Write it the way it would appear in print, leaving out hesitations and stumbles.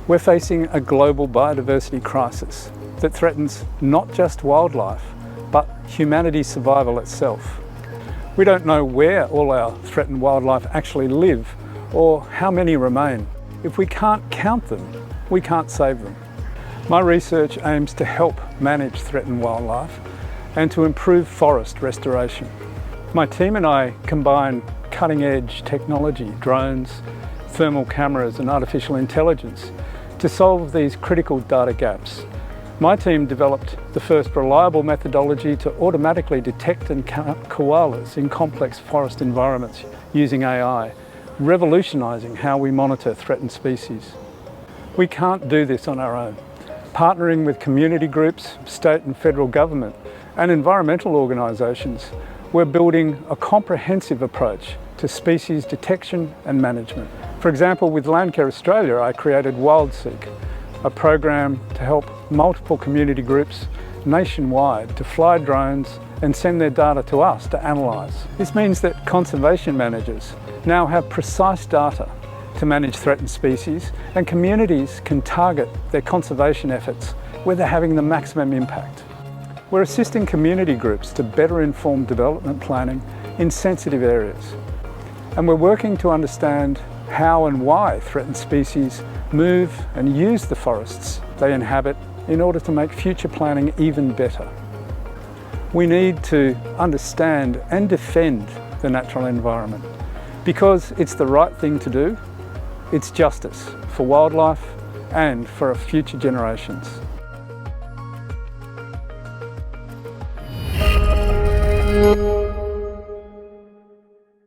We're facing a global biodiversity crisis that threatens not just wildlife, but humanity's survival itself. We don't know where all our threatened wildlife actually live or how many remain. If we can't count them, we can't save them. My research aims to help manage threatened wildlife and to improve forest restoration. My team and I combine cutting-edge technology, drones, thermal cameras and artificial intelligence to solve these critical data gaps. My team developed the first reliable methodology to automatically detect and count koalas in complex forest environments using AI, revolutionising how we monitor threatened species. We can't do this on our own. Partnering with community groups, state and federal government, and environmental organisations, we're building a comprehensive approach to species detection and management. For example, with Landcare Australia, I created WildSeek, a program to help multiple community groups nationwide to fly drones and send their data to us to analyse. This means that conservation managers now have precise data to manage threatened species, and communities can target their conservation efforts where they're having the maximum impact. We're assisting community groups to better inform development planning in sensitive areas. And we're working to understand how and why threatened species move and use the forests they inhabit in order to make future planning even better. We need to understand and defend the natural environment because it's the right thing to do. It's justice for wildlife and for our future generations.